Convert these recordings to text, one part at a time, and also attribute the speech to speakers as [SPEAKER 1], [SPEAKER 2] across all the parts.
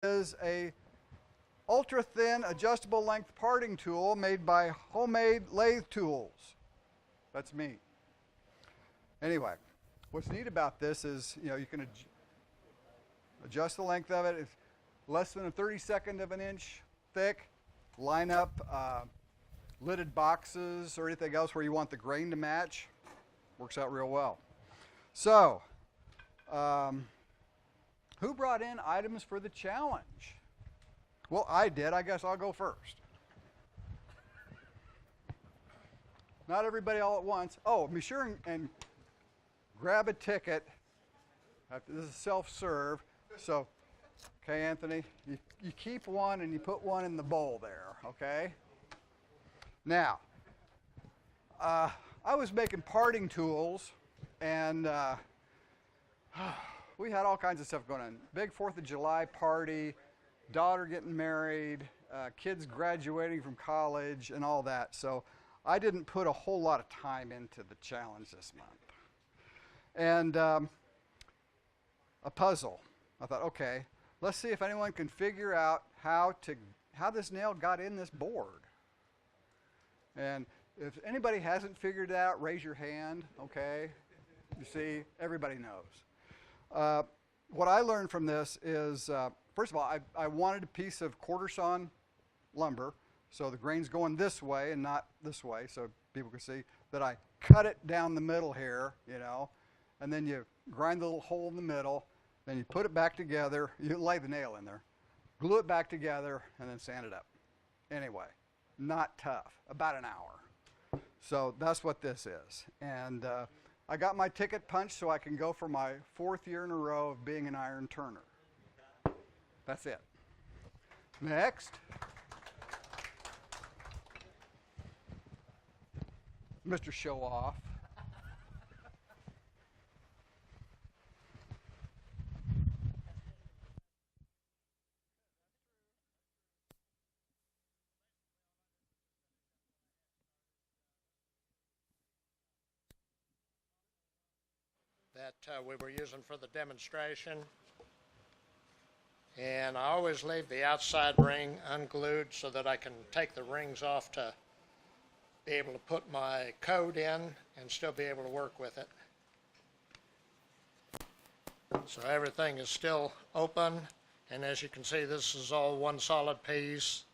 [SPEAKER 1] is a ultra thin adjustable length parting tool made by Homemade Lathe Tools. That's me. Anyway, what's neat about this is, you can adjust the length of it. It's less than a 32nd of an inch thick. Line up lidded boxes or anything else where you want the grain to match. Works out real well. So, who brought in items for the challenge? Well, I did. I guess I'll go first. Not everybody all at once. Oh, be sure and grab a ticket. This is self-serve. So, okay, Anthony, you keep one and you put one in the bowl there, okay? Now, I was making parting tools, and we had all kinds of stuff going on. Big 4th of July party, daughter getting married, kids graduating from college, and all that. So I didn't put a whole lot of time into the challenge this month. And a puzzle. I thought, okay, let's see if anyone can figure out how this nail got in this board. And if anybody hasn't figured it out, raise your hand, okay? You see, everybody knows. What I learned from this is, first of all, I wanted a piece of quarter sawn lumber, so the grain's going this way and not this way, so people can see that I cut it down the middle here, and then you grind the little hole in the middle, then you put it back together, you lay the nail in there, glue it back together, and then sand it up. Anyway, not tough, about an hour. So that's what this is. And I got my ticket punched so I can go for my 4th year in a row of being an iron turner. That's it. Next. Mr. Show Off.
[SPEAKER 2] That we were using for the demonstration. And I always leave the outside ring unglued so that I can take the rings off to be able to put my code in and still be able to work with it. So everything is still open, and as you can see, this is all one solid piece.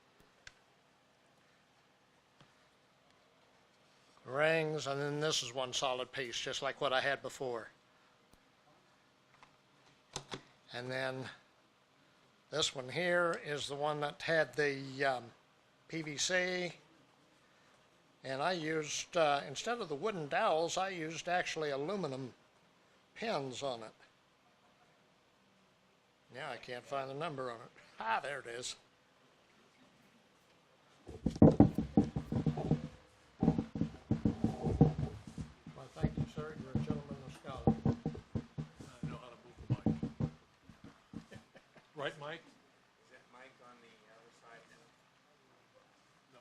[SPEAKER 2] Rings, and then this is one solid piece, just like what I had before. And then this one here is the one that had the PVC. And I used, instead of the wooden dowels, I used actually aluminum pins on it. Now I can't find the number on it. Ah, there it is. Well, thank you, sir. You're a gentleman and a scholar.
[SPEAKER 3] I know how to move the mic. Right, Mike?
[SPEAKER 4] Is that mic on the other side now?
[SPEAKER 3] No.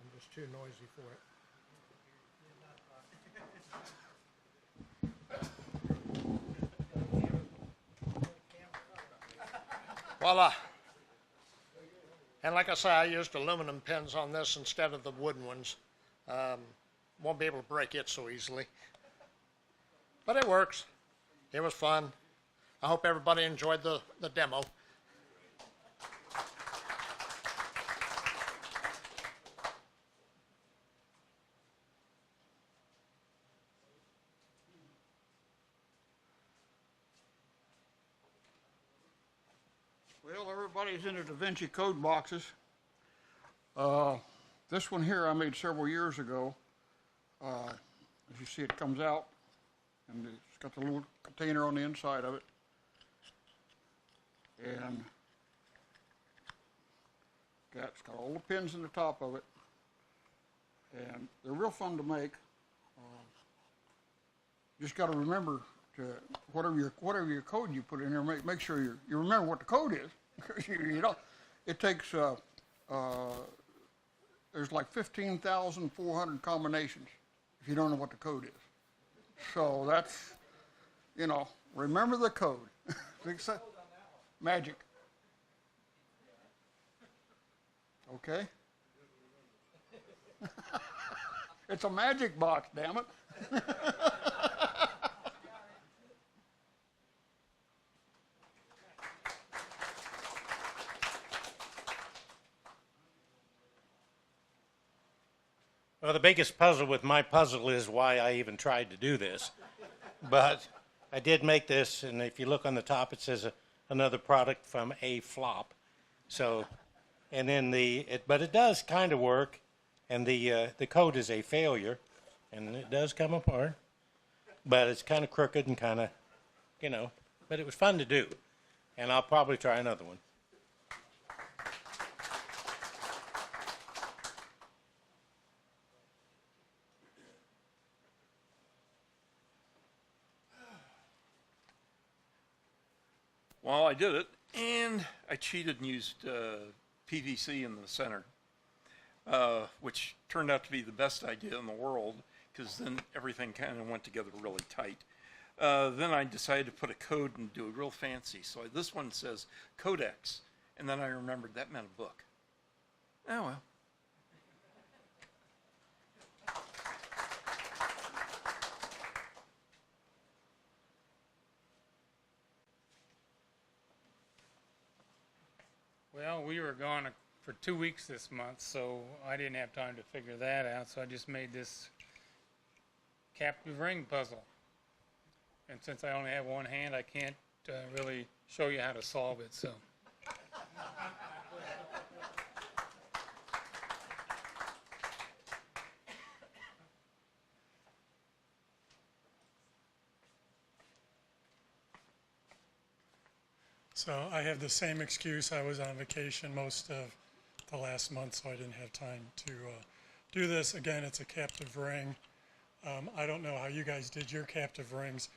[SPEAKER 2] I'm just too noisy for it. Voila. And like I say, I used aluminum pins on this instead of the wooden ones. Won't be able to break it so easily. But it works. It was fun. I hope everybody enjoyed the demo.
[SPEAKER 5] Well, everybody's into Da Vinci code boxes. This one here I made several years ago. As you see, it comes out, and it's got the little container on the inside of it. And it's got all the pins in the top of it. And they're real fun to make. Just got to remember to whatever your code you put in there, make sure you remember what the code is. You know, it takes there's like 15,400 combinations if you don't know what the code is. So that's, you know, remember the code. Magic. Okay? It's a magic box, damn it.
[SPEAKER 6] Well, the biggest puzzle with my puzzle is why I even tried to do this. But I did make this, and if you look on the top, it says another product from A Flop. So, and then but it does kind of work, and the code is a failure, and it does come apart. But it's kind of crooked and kind of, you know, but it was fun to do, and I'll probably try another one.
[SPEAKER 7] Well, I did it, and I cheated and used PVC in the center, which turned out to be the best idea in the world, because then everything kind of went together really tight. Then I decided to put a code and do it real fancy. So this one says Codex, and then I remembered that meant a book. Oh, well.
[SPEAKER 3] Well, we were gone for 2 weeks this month, so I didn't have time to figure that out. So I just made this captive ring puzzle. And since I only have one hand, I can't really show you how to solve it. So.
[SPEAKER 8] So I have the same excuse. I was on vacation most of the last month, so I didn't have time to do this. Again, it's a captive ring. I don't know how you guys did your captive rings.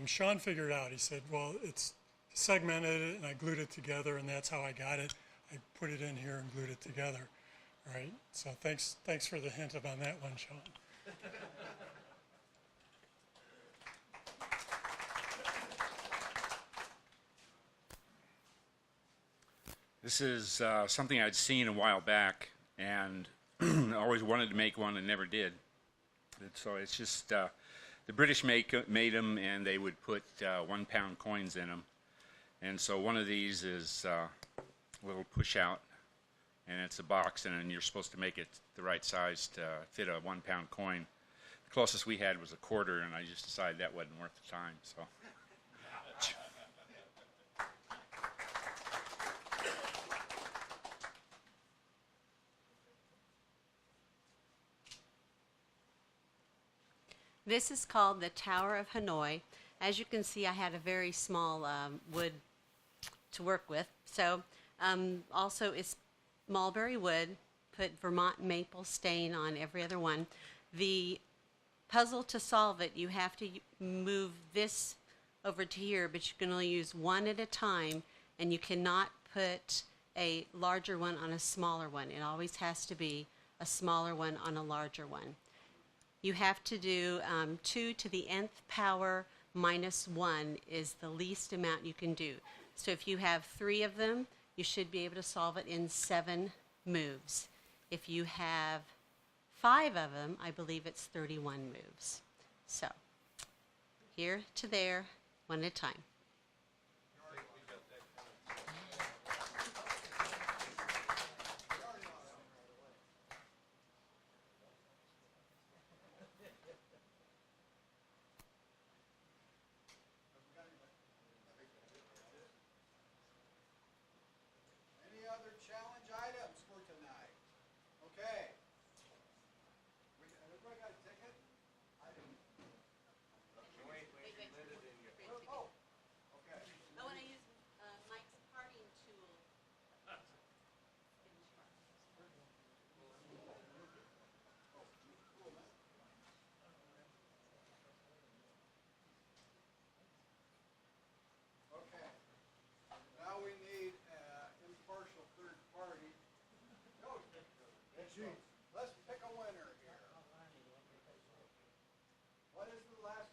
[SPEAKER 8] Sean figured out, he said, well, it's segmented, and I glued it together, and that's how I got it. I put it in here and glued it together. All right, so thanks for the hint on that one, Sean.
[SPEAKER 4] This is something I'd seen a while back, and I always wanted to make one and never did. And so it's just the British made them, and they would put 1 pound coins in them. And so one of these is a little push out, and it's a box, and then you're supposed to make it the right size to fit a 1 pound coin. The closest we had was a quarter, and I just decided that wasn't worth the time. So.
[SPEAKER 9] This is called the Tower of Hanoi. As you can see, I had a very small wood to work with. So also it's mulberry wood, put Vermont maple stain on every other one. The puzzle to solve it, you have to move this over to here, but you can only use one at a time, and you cannot put a larger one on a smaller one. It always has to be a smaller one on a larger one. You have to do 2 to the nth power minus 1 is the least amount you can do. So if you have 3 of them, you should be able to solve it in 7 moves. If you have 5 of them, I believe it's 31 moves. So here to there, one at a time.
[SPEAKER 1] Challenge items for tonight. Okay. Everybody got a ticket? I didn't. Oh, okay.
[SPEAKER 9] I want to use Mike's parting tool.
[SPEAKER 1] Okay. Now we need impartial third party. No, let's pick a winner here. What is the last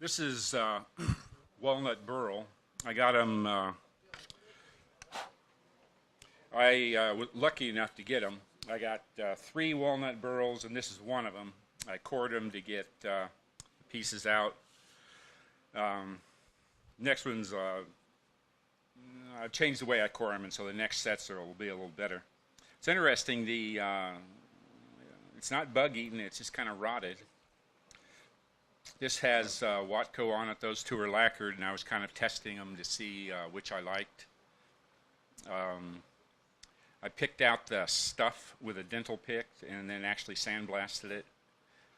[SPEAKER 4] This is Walnut Burl. I got them. I was lucky enough to get them. I got 3 walnut burls, and this is one of them. I cored them to get pieces out. Next one's I changed the way I core them, and so the next sets will be a little better. It's interesting. It's not bug eaten; it's just kind of rotted. This has Watco on it. Those 2 are lacquered, and I was kind of testing them to see which I liked. I picked out the stuff with a dental pick and then actually sandblasted it,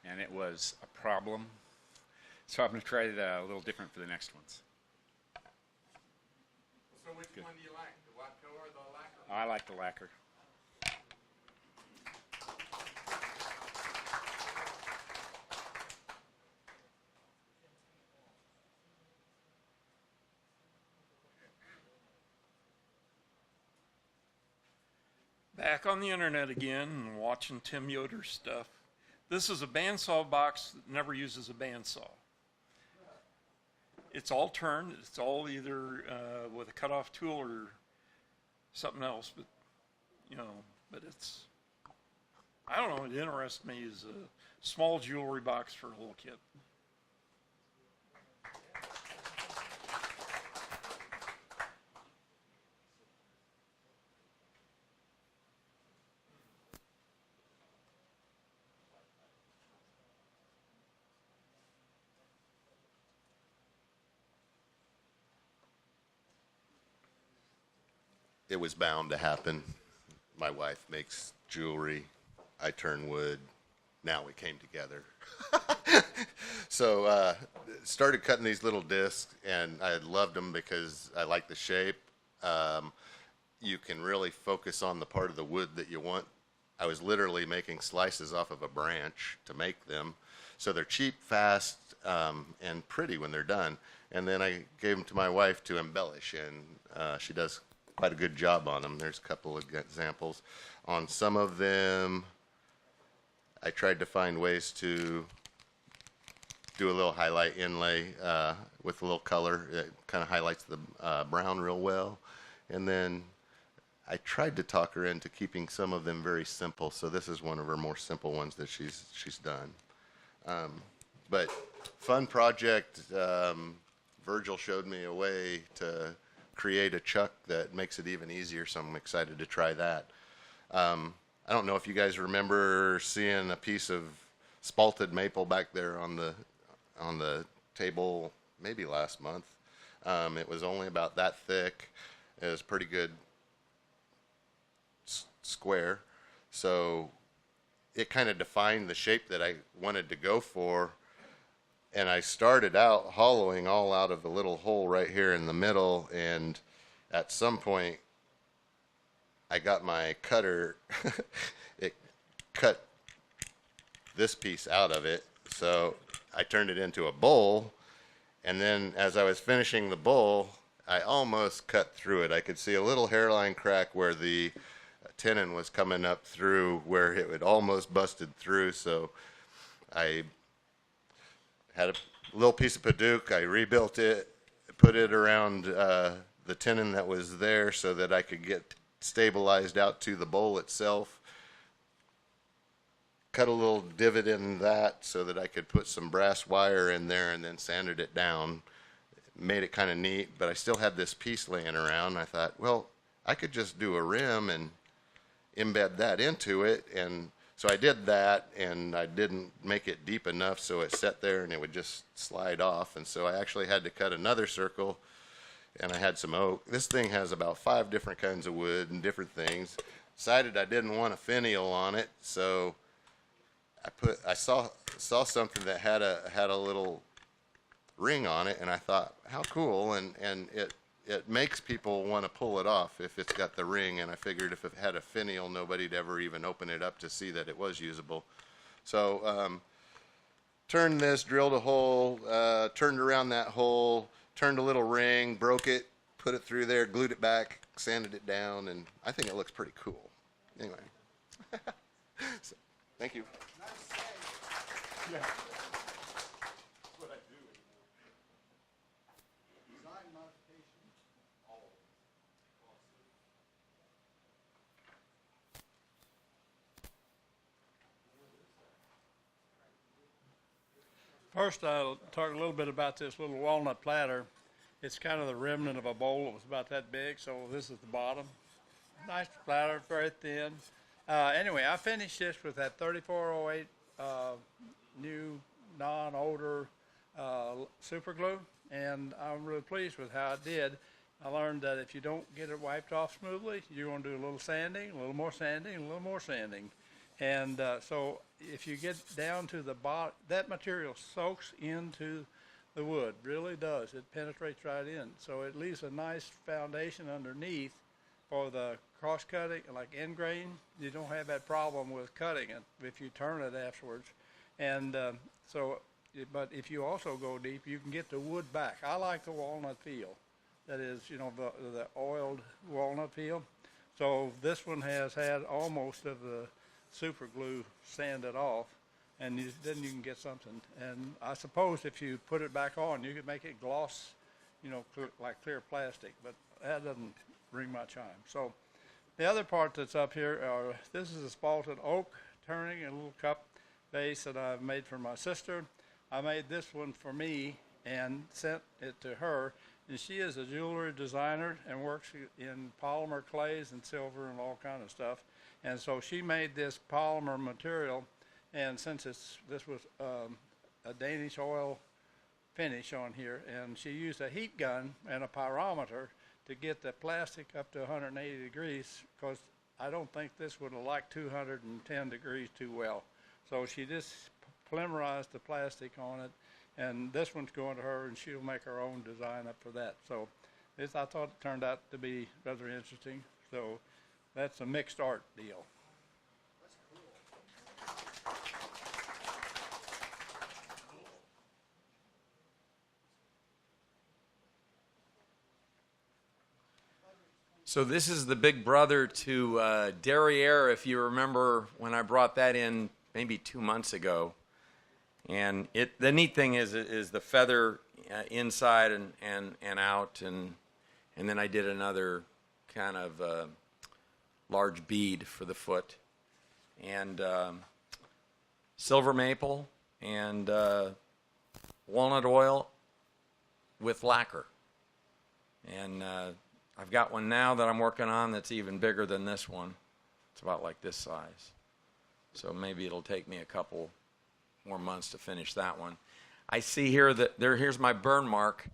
[SPEAKER 4] and it was a problem. So I'm going to try it a little different for the next ones.
[SPEAKER 3] So which one do you like, the Watco or the lacquer?
[SPEAKER 4] I like the lacquer.
[SPEAKER 7] Back on the internet again and watching Tim Yoder's stuff. This is a bandsaw box that never uses a bandsaw. It's all turned. It's all either with a cutoff tool or something else. But but it's, I don't know. It interests me as a small jewelry box for a little kid.
[SPEAKER 10] It was bound to happen. My wife makes jewelry. I turn wood. Now we came together. So started cutting these little discs, and I loved them because I like the shape. You can really focus on the part of the wood that you want. I was literally making slices off of a branch to make them. So they're cheap, fast, and pretty when they're done. And then I gave them to my wife to embellish, and she does quite a good job on them. There's a couple of examples. On some of them, I tried to find ways to do a little highlight inlay with a little color. It kind of highlights the brown real well. And then I tried to talk her into keeping some of them very simple. So this is one of her more simple ones that she's done. But fun project. Virgil showed me a way to create a chuck that makes it even easier, so I'm excited to try that. I don't know if you guys remember seeing a piece of spalted maple back there on the table maybe last month. It was only about that thick. It was pretty good square, so it kind of defined the shape that I wanted to go for. And I started out hollowing all out of the little hole right here in the middle, and at some point I got my cutter, it cut this piece out of it, so I turned it into a bowl, and then as I was finishing the bowl, I almost cut through it. I could see a little hairline crack where the tenon was coming up through, where it had almost busted through, so I had a little piece of Paduke. I rebuilt it, put it around the tenon that was there so that I could get stabilized out to the bowl itself. Cut a little divot in that so that I could put some brass wire in there, and then sanded it down. Made it kind of neat, but I still had this piece laying around. I thought, well, I could just do a rim and embed that into it, and so I did that, and I didn't make it deep enough, so it sat there and it would just slide off. And so I actually had to cut another circle, and I had some oak. This thing has about 5 different kinds of wood and different things. Decided I didn't want a finial on it, so I saw something that had a little ring on it, and I thought, how cool, and it makes people want to pull it off if it's got the ring, and I figured if it had a finial, nobody'd ever even open it up to see that it was usable. So turned this, drilled a hole, turned around that hole, turned a little ring, broke it, put it through there, glued it back, sanded it down, and I think it looks pretty cool. Anyway, so, thank you.
[SPEAKER 1] Yeah.
[SPEAKER 11] First, I'll talk a little bit about this little walnut platter. It's kind of the remnant of a bowl that was about that big, so this is the bottom. Nice platter, very thin. Anyway, I finished this with that 3408 new non-odor super glue, and I'm really pleased with how it did. I learned that if you don't get it wiped off smoothly, you're going to do a little sanding, a little more sanding, a little more sanding. And so if you get down to the bottom, that material soaks into the wood, really does. It penetrates right in. So it leaves a nice foundation underneath for the cross-cutting, like end grain. You don't have that problem with cutting it if you turn it afterwards. And but if you also go deep, you can get the wood back. I like the walnut feel. That is, you know, the oiled walnut feel. So this one has had almost of the super glue sanded off, and then you can get something. And I suppose if you put it back on, you could make it gloss, you know, like clear plastic, but that doesn't bring my chime. So the other part that's up here, this is a spalted oak turning, a little cup base that I've made for my sister. I made this one for me and sent it to her. And she is a jewelry designer and works in polymer clays and silver and all kind of stuff. And so she made this polymer material, and since this was a Danish oil finish on here, and she used a heat gun and a pyrometer to get the plastic up to 180 degrees, because I don't think this would have liked 210 degrees too well. So she just polymerized the plastic on it. And this one's going to her, and she'll make her own design up for that. So I thought it turned out to be rather interesting. So that's a mixed art deal.
[SPEAKER 12] So this is the big brother to Derriere, if you remember when I brought that in maybe 2 months ago. And the neat thing is the feather inside and out, and then I did another kind of large bead for the foot, and silver maple and walnut oil with lacquer. And I've got one now that I'm working on that's even bigger than this one. It's about like this size. So maybe it'll take me a couple more months to finish that one. I see here that here's my burn mark.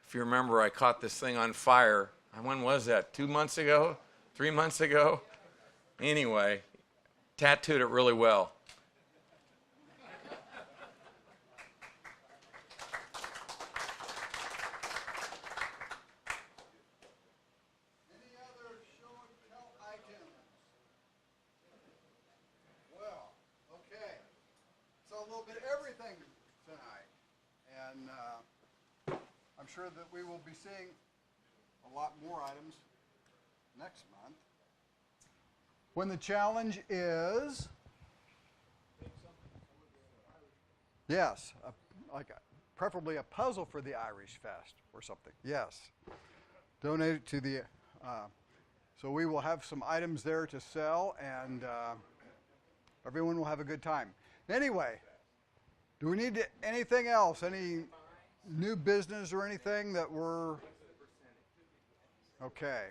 [SPEAKER 12] If you remember, I caught this thing on fire. When was that? 2 months ago? 3 months ago? Anyway, tattooed it really well.
[SPEAKER 1] Any other show and tell items? Well, okay. So a little bit of everything tonight, and I'm sure that we will be seeing a lot more items next month. When the challenge is, yes, preferably a puzzle for the Irish Fest or something. Yes, donate it to the. So we will have some items there to sell, and everyone will have a good time. Anyway, do we need anything else? Any new business or anything that we're... Okay.